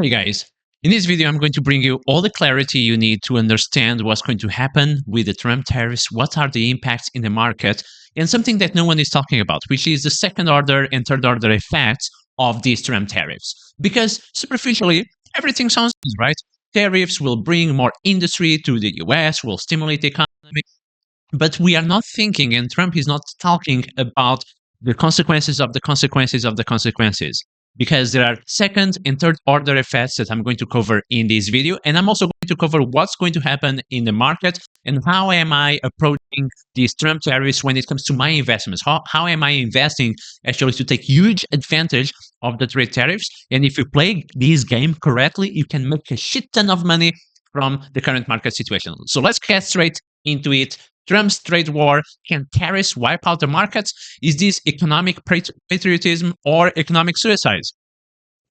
Hey guys, in this video I'm going to bring you all the clarity you need to understand what's going to happen with the Trump tariffs, what are the impacts in the market, and something that no one is talking about, which is the second order and third order effects of these Trump tariffs. Because superficially, everything sounds good, right? Tariffs will bring more industry to the US, will stimulate the economy, but we are not thinking, and Trump is not talking about the consequences of the consequences of the consequences. Because there are second and third order effects that I'm going to cover in this video. And I'm also going to cover what's going to happen in the market and how am I approaching these Trump tariffs when it comes to my investments. How am I investing actually to take huge advantage of the trade tariffs? And if you play this game correctly, you can make a shit ton of money from the current market situation. So let's get straight into it. Trump's trade war, can tariffs wipe out the markets? Is this economic patriotism or economic suicide?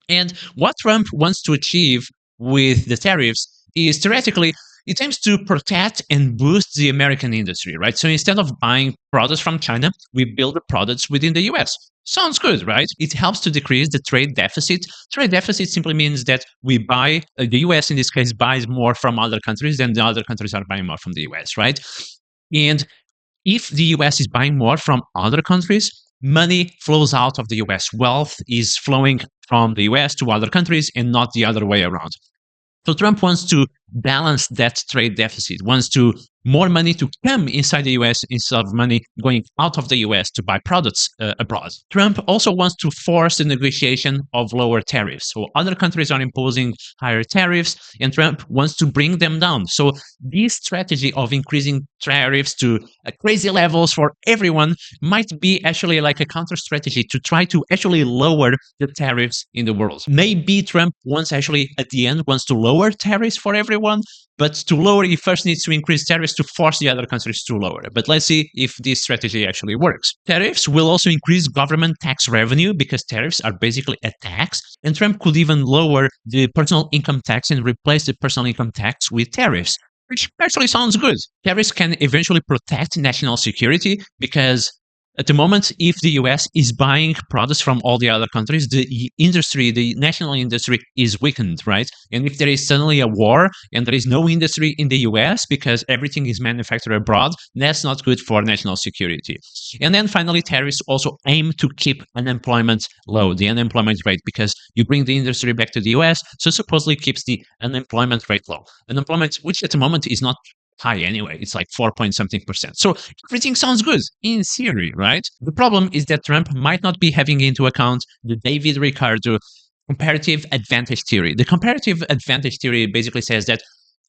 And what Trump wants to achieve with the tariffs is theoretically, it aims to protect and boost the American industry, right? So instead of buying products from China, we build the products within the US. Sounds good, right? It helps to decrease the trade deficit. Trade deficit simply means that we buy, the US in this case buys more from other countries than the other countries are buying more from the US, right? And if the US is buying more from other countries, money flows out of the US. Wealth is flowing from the US to other countries and not the other way around. So Trump wants to balance that trade deficit, wants to more money to come inside the US instead of money going out of the US to buy products abroad. Trump also wants to force the negotiation of lower tariffs. So other countries are imposing higher tariffs and Trump wants to bring them down. So this strategy of increasing tariffs to crazy levels for everyone might be actually like a counter strategy to try to actually lower the tariffs in the world. Maybe Trump wants actually at the end wants to lower tariffs for everyone, but to lower, he first needs to increase tariffs to force the other countries to lower. But let's see if this strategy actually works. Tariffs will also increase government tax revenue because tariffs are basically a tax, and Trump could even lower the personal income tax and replace the personal income tax with tariffs, which actually sounds good. Tariffs can eventually protect national security because at the moment, if the US is buying products from all the other countries, the industry, the national industry is weakened, right? And if there is suddenly a war and there is no industry in the US because everything is manufactured abroad, that's not good for national security. And then finally, tariffs also aim to keep unemployment low, the unemployment rate, because you bring the industry back to the US, so supposedly keeps the unemployment rate low. Unemployment, which at the moment is not high anyway. It's like 4 point something percent. So everything sounds good in theory, right? The problem is that Trump might not be having into account the David Ricardo comparative advantage theory. The comparative advantage theory basically says that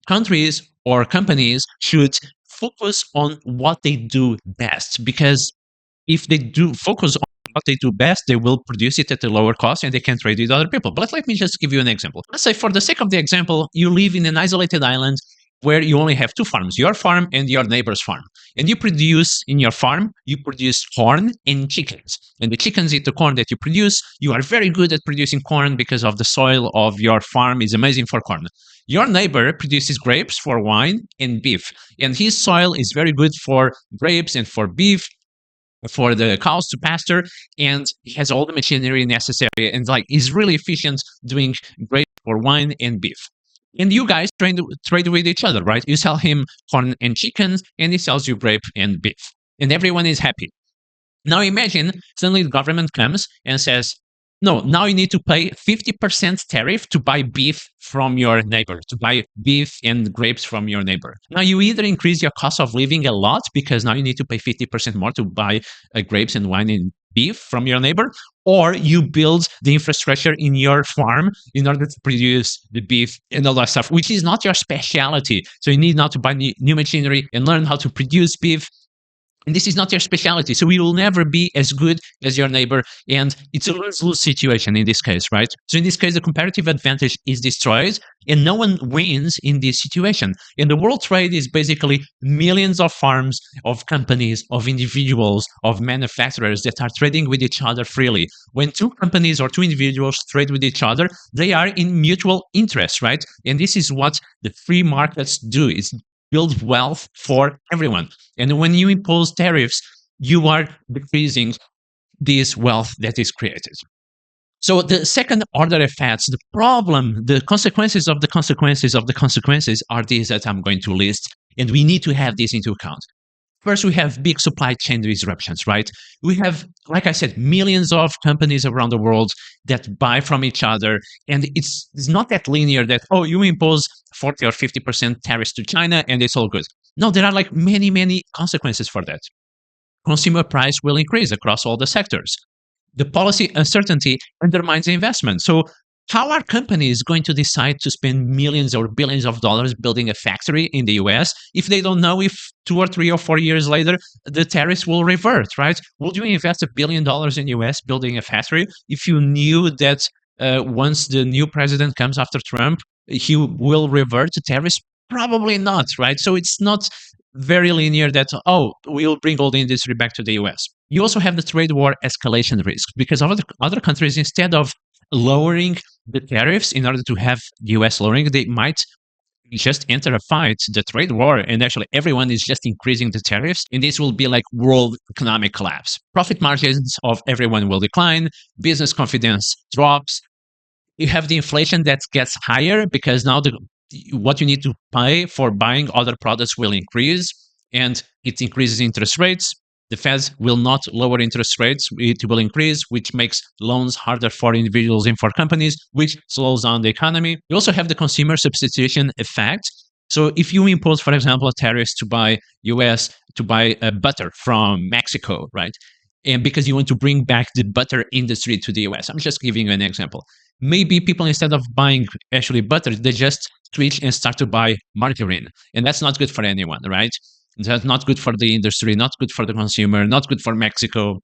countries or companies should focus on what they do best, because if they do focus on what they do best, they will produce it at a lower cost and they can trade with other people. But let me just give you an example. Let's say for the sake of the example, you live in an isolated island where you only have two farms, your farm and your neighbor's farm. And you produce in your farm, you produce corn and chickens. And the chickens eat the corn that you produce. You are very good at producing corn because of the soil of your farm is amazing for corn. Your neighbor produces grapes for wine and beef. And his soil is very good for grapes and for beef, for the cows to pasture, and he has all the machinery necessary and like is really efficient doing grapes for wine and beef. And you guys trade with each other, right? You sell him corn and chickens, and he sells you grape and beef. And everyone is happy. Now imagine suddenly the government comes and says, no, now you need to pay 50% tariff to buy beef from your neighbor, to buy beef and grapes from your neighbor. Now you either increase your cost of living a lot because now you need to pay 50% more to buy grapes and wine and beef from your neighbor, or you build the infrastructure in your farm in order to produce the beef and all that stuff, which is not your specialty. So you need not to buy new machinery and learn how to produce beef. And this is not your specialty. So you will never be as good as your neighbor. And it's a lose-lose situation in this case, right? So in this case, the comparative advantage is destroyed and no one wins in this situation. And the world trade is basically millions of farms, of companies, of individuals, of manufacturers that are trading with each other freely. When two companies or two individuals trade with each other, they are in mutual interest, right? And this is what the free markets do. It's build wealth for everyone. And when you impose tariffs, you are decreasing this wealth that is created. So the second order effects, the problem, the consequences of the consequences of the consequences are these that I'm going to list. And we need to have these into account. First, we have big supply chain disruptions, right? We have, like I said, millions of companies around the world that buy from each other. And it's not that linear that, oh, you impose 40 or 50% tariffs to China and it's all good. No, there are like many, many consequences for that. Consumer price will increase across all the sectors. The policy uncertainty undermines investment. So, how are companies going to decide to spend millions or billions of dollars building a factory in the US if they don't know if 2 or 3 or 4 years later the tariffs will revert, right? Would you invest $1 billion in US building a factory if you knew that once the new president comes after Trump, he will revert to tariffs? Probably not, right? So it's not very linear that, oh, we'll bring all the industry back to the US. You also have the trade war escalation risk because other countries, instead of lowering the tariffs in order to have the US lowering, they might just enter a fight, the trade war, and actually everyone is just increasing the tariffs, and this will be like world economic collapse. Profit margins of everyone will decline, business confidence drops, you have the inflation that gets higher because now what you need to pay for buying other products will increase, and it increases interest rates. The Fed will not lower interest rates, it will increase, which makes loans harder for individuals and for companies, which slows down the economy. You also have the consumer substitution effect. So if you impose, for example, tariffs to buy US, to buy butter from Mexico, right? And because you want to bring back the butter industry to the US. I'm just giving you an example. Maybe people, instead of buying actually butter, they just switch and start to buy margarine. And that's not good for anyone, right? That's not good for the industry, not good for the consumer, not good for Mexico.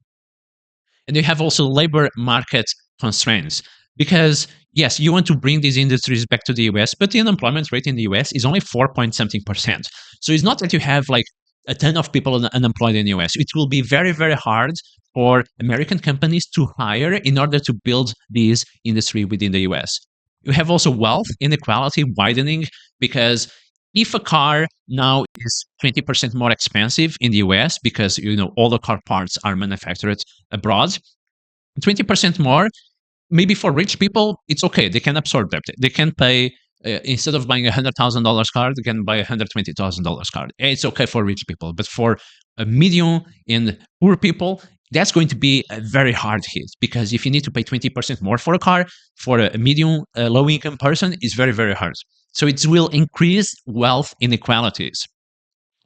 And you have also labor market constraints because, yes, you want to bring these industries back to the US, but the unemployment rate in the US is only 4 point something percent. So it's not that you have like a ton of people unemployed in the US. It will be very, very hard for American companies to hire in order to build this industry within the US. You have also wealth inequality widening because if a car now is 20% more expensive in the US because all the car parts are manufactured abroad, 20% more, maybe for rich people it's okay, they can absorb that, they can pay instead of buying $100,000 car, they can buy $120,000 car. It's okay for rich people, but for a medium and poor people, that's going to be a very hard hit because if you need to pay 20% more for a car, for a medium low income person, it's very, very hard. So it will increase wealth inequalities.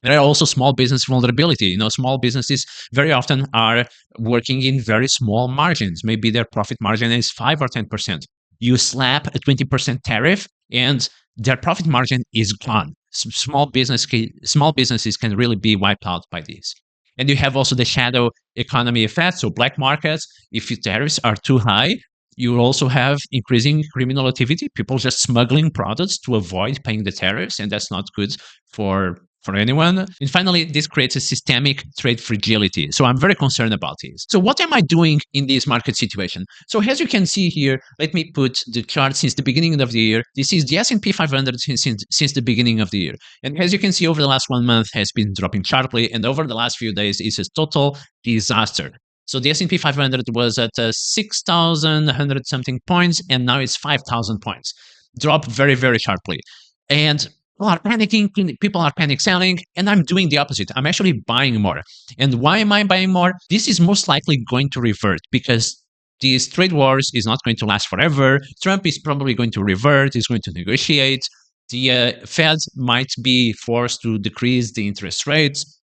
There are also small business vulnerability. Small businesses very often are working in very small margins. Maybe their profit margin is 5 or 10%. You slap a 20% tariff and their profit margin is gone. Small businesses can really be wiped out by this. And you have also the shadow economy effect. So black markets, if your tariffs are too high, you also have increasing criminal activity, people just smuggling products to avoid paying the tariffs, and that's not good for anyone. And finally, this creates a systemic trade fragility. So I'm very concerned about this. So what am I doing in this market situation? So as you can see here, let me put the chart since the beginning of the year. This is the S&P 500 since the beginning of the year. And as you can see, over the last 1 month has been dropping sharply, and over the last few days, it's a total disaster. So the S&P 500 was at 6,100 something points, and now it's 5,000 points. Dropped very, very sharply. And people are panicking, people are panic selling, and I'm doing the opposite. I'm actually buying more. And why am I buying more? This is most likely going to revert because these trade wars is not going to last forever. Trump is probably going to revert, he's going to negotiate. The Fed might be forced to decrease the interest rates.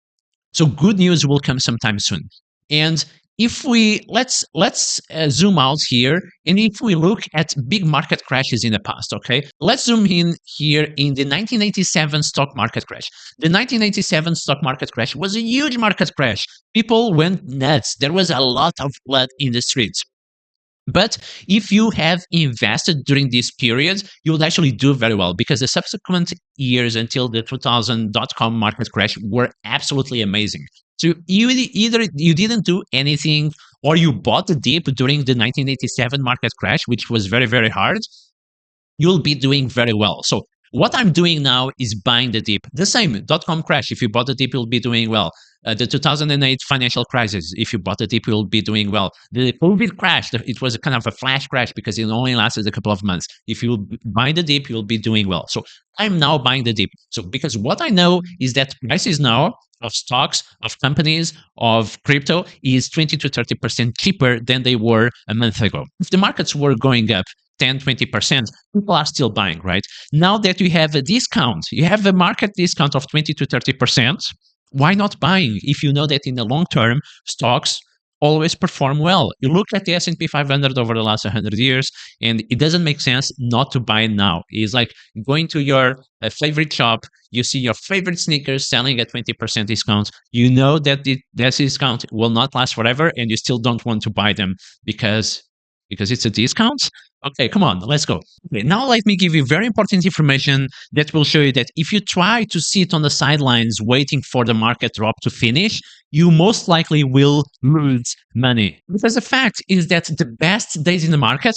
So good news will come sometime soon. And if we let's zoom out here, and if we look at big market crashes in the past, okay, let's zoom in here in the 1987 stock market crash. The 1987 stock market crash was a huge market crash. People went nuts. There was a lot of blood in the streets. But if you have invested during this period, you will actually do very well because the subsequent years until the 2000.com market crash were absolutely amazing. So either you didn't do anything or you bought the dip during the 1987 market crash, which was very, very hard, you'll be doing very well. So What I'm doing now is buying the dip. The same dot-com crash. If you bought the dip, you'll be doing well. The 2008 financial crisis. If you bought the dip, you'll be doing well. The COVID crash. It was a kind of a flash crash because it only lasted a couple of months. If you buy the dip, you'll be doing well. So I'm now buying the dip. So because what I know is that prices now of stocks, of companies, of crypto is 20 to 30% cheaper than they were a month ago. If the markets were going up 10, 20%, people are still buying, right? Now that you have a discount, you have a market discount of 20 to 30%, why not buying if you know that in the long term, stocks always perform well? You look at the S&P 500 over the last 100 years, and it doesn't make sense not to buy now. It's like going to your favorite shop, you see your favorite sneakers selling at 20% discount. You know that that discount will not last forever, and you still don't want to buy them because it's a discount. Okay, come on, let's go. Okay, now let me give you very important information that will show you that if you try to sit on the sidelines waiting for the market drop to finish, you most likely will lose money. Because the fact is that the best days in the market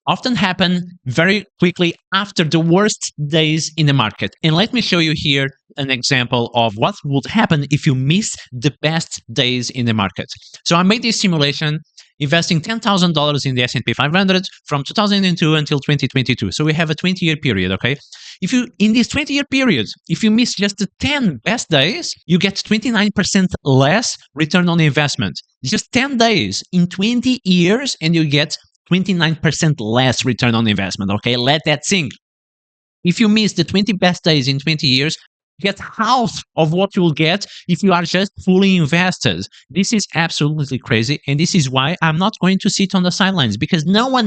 often happen very quickly after the worst days in the market. And let me show you here an example of what would happen if you miss the best days in the market. So I made this simulation investing $10,000 in the S&P 500 from 2002 until 2022. So we have a 20-year period, okay? If you, in this 20-year period, if you miss just the 10 best days, you get 29% less return on investment. Just 10 days in 20 years, and you get 29% less return on investment, okay? Let that sink. If you miss the 20 best days in 20 years, you get half of what you will get if you are just fully invested. This is absolutely crazy, and this is why I'm not going to sit on the sidelines, because no one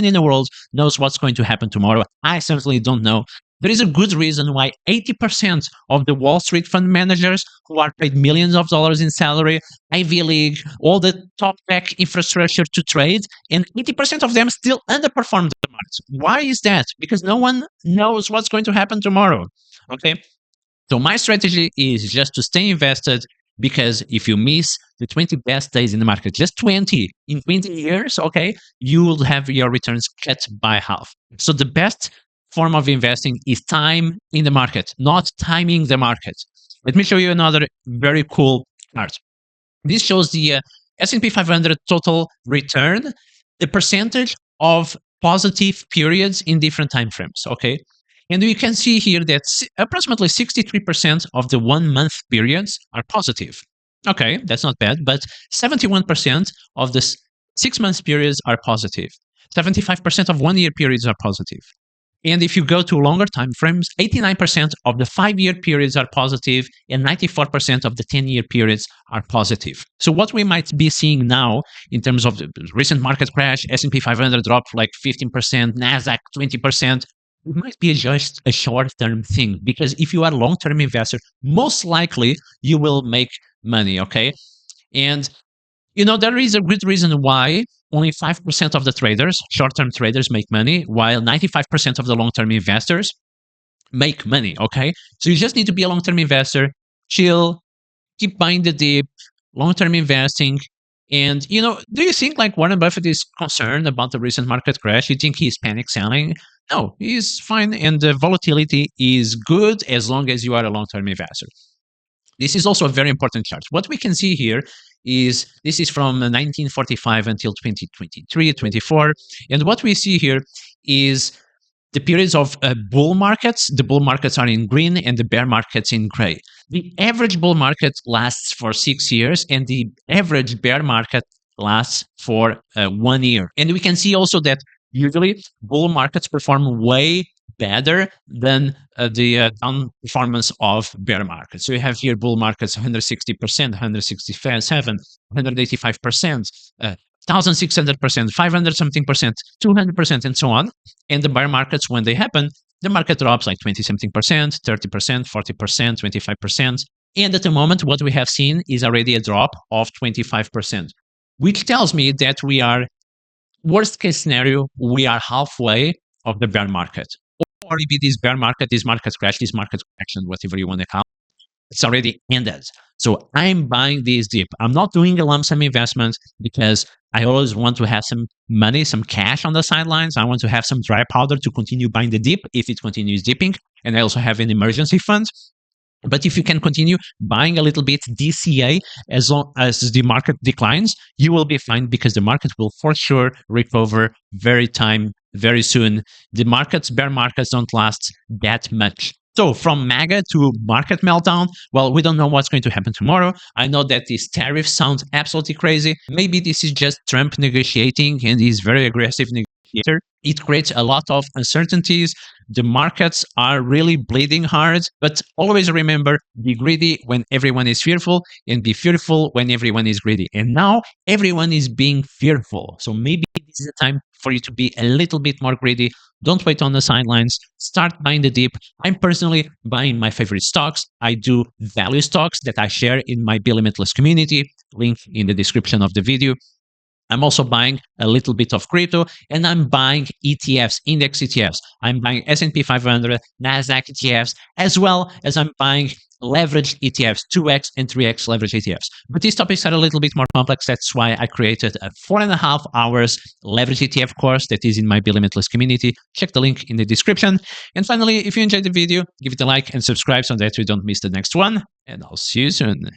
in the world knows what's going to happen tomorrow. I certainly don't know. There is a good reason why 80% of the Wall Street fund managers who are paid millions of dollars in salary, Ivy League, all the top tech infrastructure to trade, and 80% of them still underperform the market. Why is that? Because no one knows what's going to happen tomorrow. Okay. So my strategy is just to stay invested, because if you miss the 20 best days in the market, just 20 in 20 years, okay, you will have your returns cut by half. So the best form of investing is time in the market, not timing the market. Let me show you another very cool chart. This shows the S&P 500 total return, the percentage of positive periods in different time frames, okay? And you can see here that approximately 63% of the 1 month periods are positive. Okay, that's not bad, but 71% of the 6 month periods are positive. 75% of 1 year periods are positive. And if you go to longer time frames, 89% of the 5-year periods are positive, and 94% of the 10-year periods are positive. So what we might be seeing now in terms of the recent market crash, S&P 500 dropped like 15%, NASDAQ 20%, it might be just a short-term thing, because if you are a long-term investor, most likely you will make money, okay? And, you know, there is a good reason why only 5% of the traders, short-term traders, make money, while 95% of the long-term investors make money, okay? So you just need to be a long-term investor, chill, keep buying the dip, long-term investing. And, you know, do you think like Warren Buffett is concerned about the recent market crash? You think he's panic selling? No, he's fine. And the volatility is good as long as you are a long-term investor. This is also a very important chart. What we can see here is this is from 1945 until 2023, 24. And what we see here is the periods of bull markets. The bull markets are in green and the bear markets in gray. The average bull market lasts for 6 years, and the average bear market lasts for 1 year. And we can see also that usually bull markets perform way better than the down performance of bear markets. So you have here bull markets 160%, 167%, 185%, 1,600%, 500 something percent, 200%, and so on. And the bear markets, when they happen, the market drops like 20 something percent, 30%, 40%, 25%. And at the moment, what we have seen is already a drop of 25%, which tells me that we are, worst case scenario, we are halfway of the bear market. Or maybe this bear market, this market crash, this market correction, whatever you want to call it, it's already ended. So I'm buying this dip. I'm not doing a lump sum investment because I always want to have some money, some cash on the sidelines. I want to have some dry powder to continue buying the dip if it continues dipping. And I also have an emergency fund. But if you can continue buying a little bit DCA as long as the market declines, you will be fine because the market will for sure recover very soon. The bear markets don't last that much. So from MAGA to market meltdown, well, we don't know what's going to happen tomorrow. I know that these tariffs sound absolutely crazy. Maybe this is just Trump negotiating and he's very aggressive negotiator. It creates a lot of uncertainties. The markets are really bleeding hard, but always remember, be greedy when everyone is fearful and be fearful when everyone is greedy. And now everyone is being fearful. So maybe this is the time for you to be a little bit more greedy. Don't wait on the sidelines. Start buying the dip. I'm personally buying my favorite stocks. I do value stocks that I share in my Be Limitless community. Link in the description of the video. I'm also buying a little bit of crypto, and I'm buying ETFs, index ETFs. I'm buying S&P 500, NASDAQ ETFs, as well as I'm buying leverage ETFs, 2x and 3x leverage ETFs. But these topics are a little bit more complex. That's why I created a 4.5 hours leverage ETF course that is in my Be Limitless community. Check the link in the description. And finally, if you enjoyed the video, give it a like and subscribe so that you don't miss the next one. And I'll see you soon.